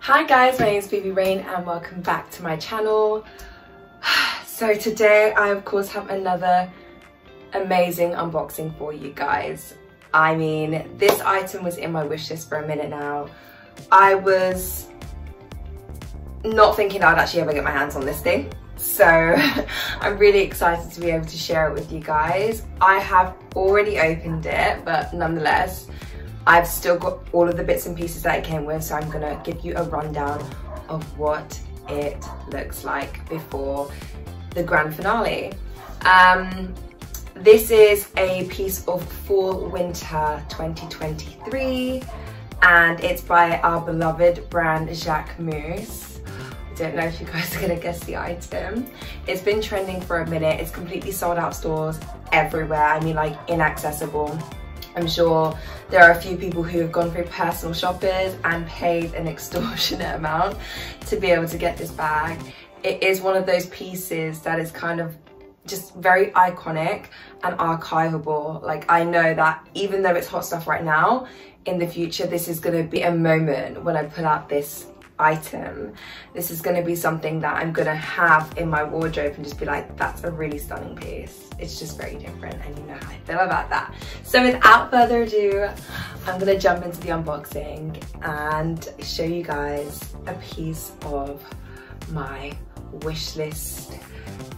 Hi guys, my name is Baby Rain and welcome back to my channel. So today I of course have another amazing unboxing for you guys. I mean, this item was in my wish list for a minute now. I was not thinking I'd actually ever get my hands on this thing. So I'm really excited to be able to share it with you guys. I have already opened it, but nonetheless, I've still got all of the bits and pieces that it came with, so I'm gonna give you a rundown of what it looks like before the grand finale. This is a piece of fall winter 2023 and it's by our beloved brand Jacquemus. I don't know if you guys are gonna guess the item. It's been trending for a minute. It's completely sold out stores everywhere. I mean, like, inaccessible. I'm sure there are a few people who have gone through personal shoppers and paid an extortionate amount to be able to get this bag. It is one of those pieces that is kind of just very iconic and archivable. Like, I know that even though it's hot stuff right now, in the future this is going to be a moment when I pull out this item. This is going to be something that I'm going to have in my wardrobe and just be like, that's a really stunning piece. It's just very different and you know how I feel about that. So without further ado, I'm going to jump into the unboxing and show you guys a piece of my wish list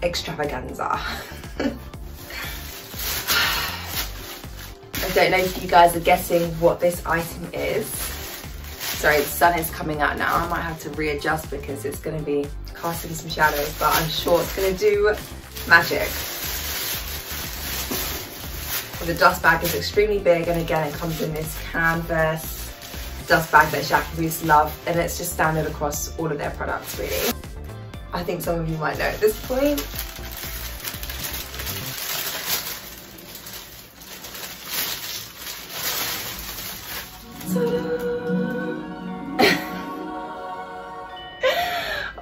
extravaganza. I don't know if you guys are guessing what this item is. Sorry, the sun is coming out now. I might have to readjust because it's going to be casting some shadows, but I'm sure it's going to do magic. The dust bag is extremely big, and again, it comes in this canvas dust bag that Jacquemus love, and it's just standard across all of their products, really. I think some of you might know at this point.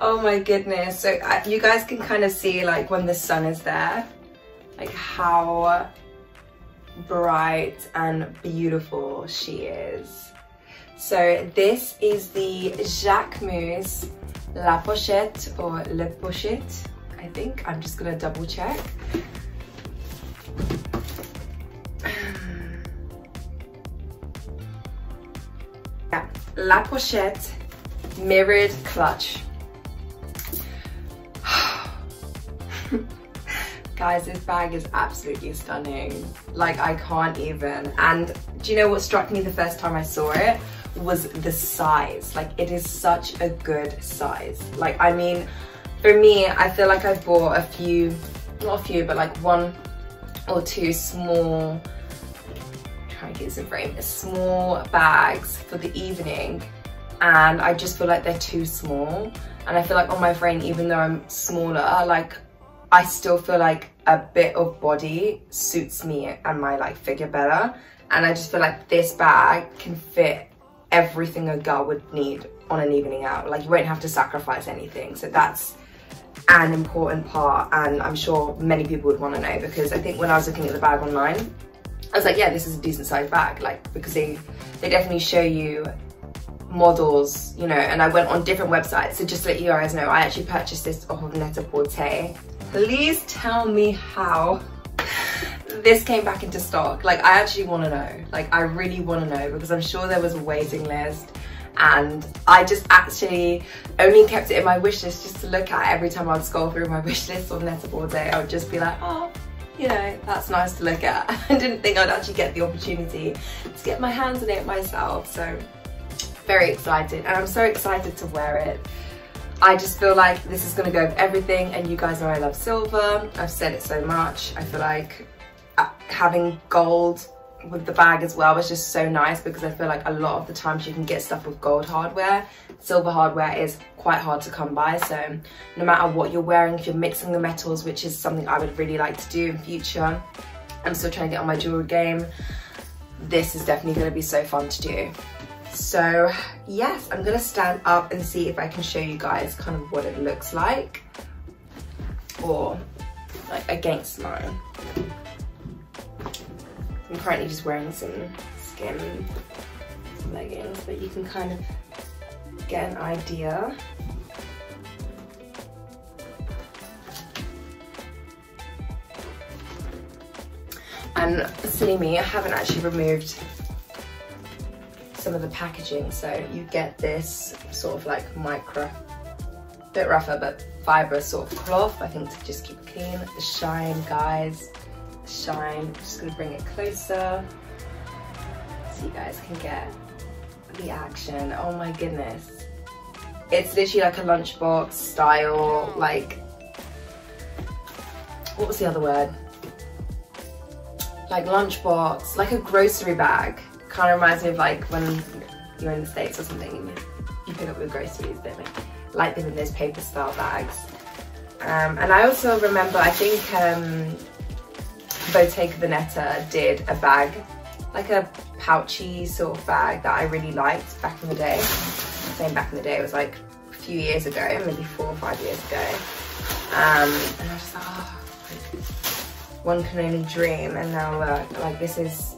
Oh my goodness. So you guys can kind of see, like, when the sun is there, like how bright and beautiful she is. So this is the Jacquemus La Pochette, or Le Pochette, I think. I'm just gonna double check. Yeah, La Pochette mirrored clutch. Guys, this bag is absolutely stunning. Like, I can't even. And do you know what struck me the first time I saw it? Was the size. Like, it is such a good size. Like, I mean, for me, I feel like I've bought a few, not a few, but like one or two small, trying to get this in frame, small bags for the evening. And I just feel like they're too small. And I feel like on my frame, even though I'm smaller, like, I still feel like a bit of body suits me and my like figure better. And I just feel like this bag can fit everything a girl would need on an evening out. Like, you won't have to sacrifice anything. So that's an important part, and I'm sure many people would want to know, because I think when I was looking at the bag online, I was like, yeah, this is a decent sized bag. Like, because they definitely show you models, you know, and I went on different websites. So just to let you guys know, I actually purchased this off of Net-a-Porter. Please tell me how this came back into stock. Like, I actually want to know. Like, I really want to know, because I'm sure there was a waiting list, and I just actually only kept it in my wish list just to look at every time I'd scroll through my wish list on Net-a-Porter. I would just be like, oh, you know, that's nice to look at. I didn't think I'd actually get the opportunity to get my hands on it myself. So very excited, and I'm so excited to wear it. I just feel like this is gonna go with everything, and you guys know I love silver. I've said it so much. I feel like having gold with the bag as well is just so nice, because I feel like a lot of the times you can get stuff with gold hardware. Silver hardware is quite hard to come by, so no matter what you're wearing, if you're mixing the metals, which is something I would really like to do in future, I'm still trying to get on my jewelry game, this is definitely gonna be so fun to do. So yes, I'm gonna stand up and see if I can show you guys kind of what it looks like, or like against mine. I'm currently just wearing some skin leggings, but you can kind of get an idea. And silly me, I haven't actually removed some of the packaging, so you get this sort of like micro, bit rougher but fibrous sort of cloth, I think, to just keep it clean. The shine, guys, the shine. I'm just gonna bring it closer so you guys can get the action. Oh my goodness. It's literally like a lunchbox style, like, what was the other word? Like lunchbox, like a grocery bag. Kind of reminds me of like when you're in the States or something, you pick up your groceries, don't you? Like them in those paper style bags. And I also remember, I think Bottega Veneta did a bag, like a pouchy sort of bag that I really liked back in the day. Saying back in the day, it was like a few years ago, maybe 4 or 5 years ago. And I was like, oh, one can only dream. And now look, like this is,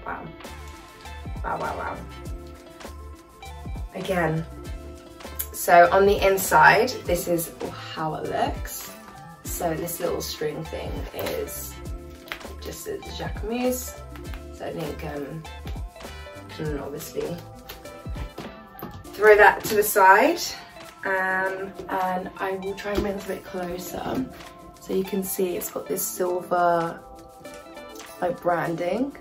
wow. Wow, wow, wow. Again, so on the inside, this is how it looks. So this little string thing is just a Jacquemus. So I think can obviously throw that to the side, and I will try and bring this a bit closer so you can see it's got this silver like branding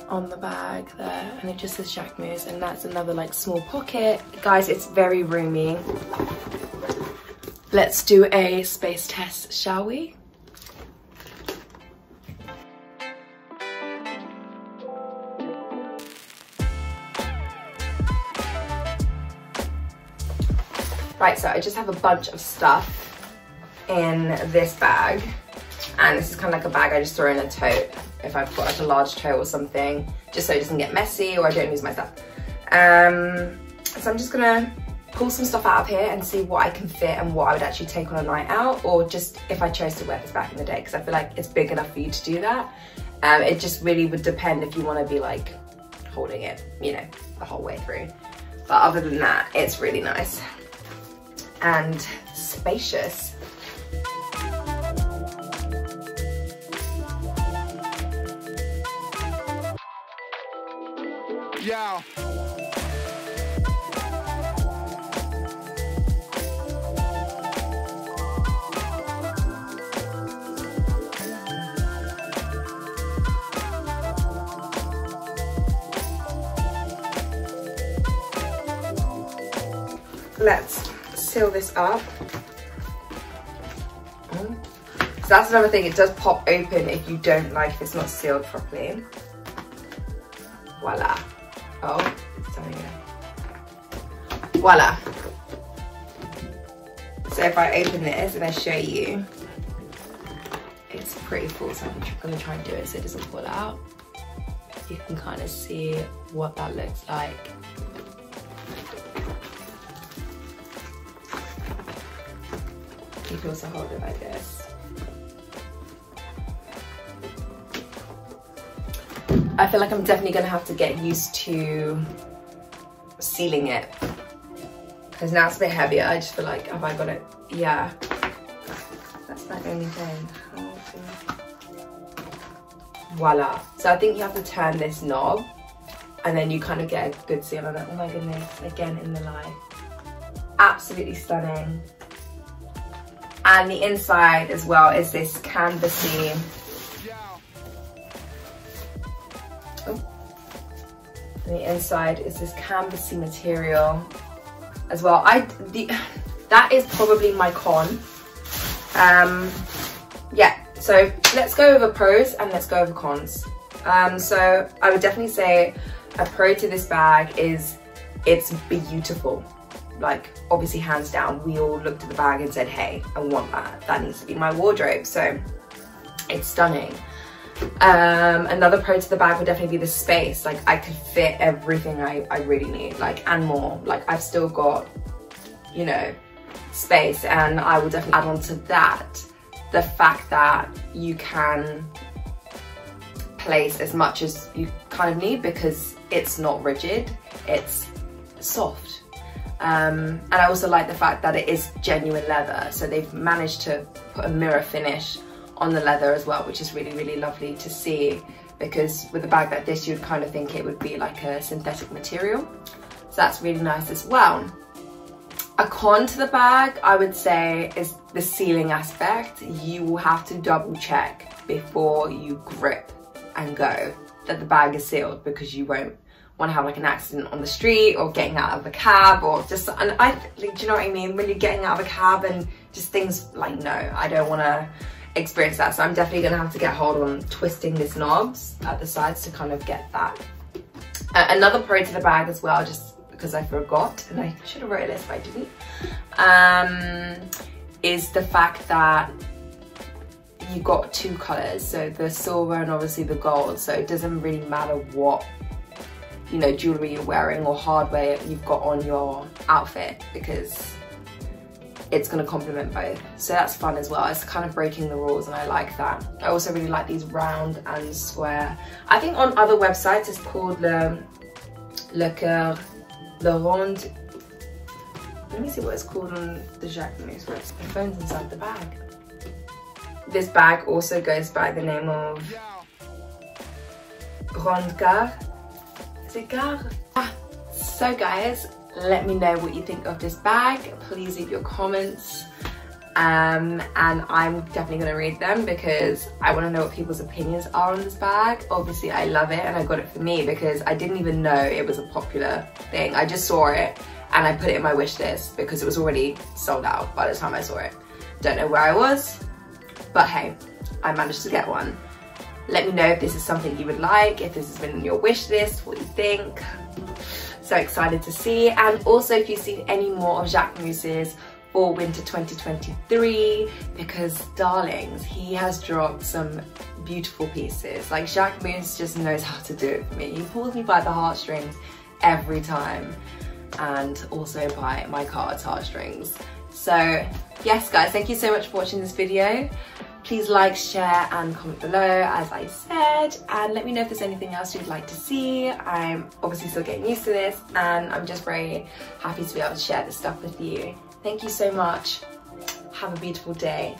on the bag there, and it just says Jacquemus, and that's another like small pocket. Guys, it's very roomy. Let's do a space test, shall we? Right, so I just have a bunch of stuff in this bag, and this is kind of like a bag I just throw in a tote if I've got like a large tote or something, just so it doesn't get messy or I don't lose my stuff. So I'm just gonna pull some stuff out of here and see what I can fit and what I would actually take on a night out, or just if I chose to wear this back in the day, because I feel like it's big enough for you to do that. It just really would depend if you want to be like holding it, you know, the whole way through. But other than that, it's really nice and spacious. Yeah. Let's seal this up. So that's another thing, it does pop open if you don't like, if it's not sealed properly. Voila. Oh, sorry. Voila. So if I open this and I show you, it's pretty full, so I'm gonna try and do it so it doesn't fall out. You can kind of see what that looks like. You can also hold it like this. I feel like I'm definitely gonna have to get used to sealing it, because now it's a bit heavier. I just feel like, have I got it? Yeah, that's my only thing. Voila. So I think you have to turn this knob and then you kind of get a good seal on it. Oh my goodness, again in the light. Absolutely stunning. And the inside as well is this canvasy, and the inside is this canvasy material as well. That is probably my con. Yeah, so let's go over pros and let's go over cons. So I would definitely say a pro to this bag is it's beautiful. Like, obviously, hands down, we all looked at the bag and said, hey, I want that. That needs to be my wardrobe. So it's stunning. Another pro to the bag would definitely be the space. Like, I could fit everything I really need, like, and more. Like, I've still got, you know, space, and I will definitely add on to that the fact that you can place as much as you kind of need because it's not rigid, it's soft. And I also like the fact that it is genuine leather, so they've managed to put a mirror finish on the leather as well, which is really, really lovely to see, because with a bag like this you'd kind of think it would be like a synthetic material, so that's really nice as well. A con to the bag, I would say, is the sealing aspect. You will have to double check before you grip and go that the bag is sealed, because you won't want to have like an accident on the street or getting out of a cab, or just, and do you know what I mean? When you're getting out of a cab and just things like, no, I don't want to experience that. So I'm definitely going to have to get hold on twisting these knobs at the sides to kind of get that. Another pro to the bag as well, just because I forgot, and I should have wrote this if I didn't, is the fact that you got two colors, so the silver and obviously the gold, so it doesn't really matter what, you know, jewelry you're wearing or hardware you've got on your outfit, because it's going to complement both. So that's fun as well. It's kind of breaking the rules, and I like that. I also really like these round and square. I think on other websites it's called le Carre, le rond. Let me see what it's called on the Jacquemus website. The phone's inside the bag. This bag also goes by the name of Rond Carre. Is it Carre? So guys, let me know what you think of this bag. Please leave your comments, and I'm definitely going to read them because I want to know what people's opinions are on this bag. Obviously I love it, and I got it for me because I didn't even know it was a popular thing. I just saw it and I put it in my wish list because it was already sold out by the time I saw it. Don't know where I was, but hey, I managed to get one. Let me know if this is something you would like, if this has been on your wish list, what you think. So excited to see. And also if you've seen any more of Jacquemus's for winter 2023, because darlings, he has dropped some beautiful pieces. Like, Jacquemus just knows how to do it for me. He pulls me by the heartstrings every time, and also by my card's heartstrings. So yes guys, thank you so much for watching this video. Please like, share and comment below, as I said, and let me know if there's anything else you'd like to see. I'm obviously still getting used to this, and I'm just very happy to be able to share this stuff with you. Thank you so much. Have a beautiful day.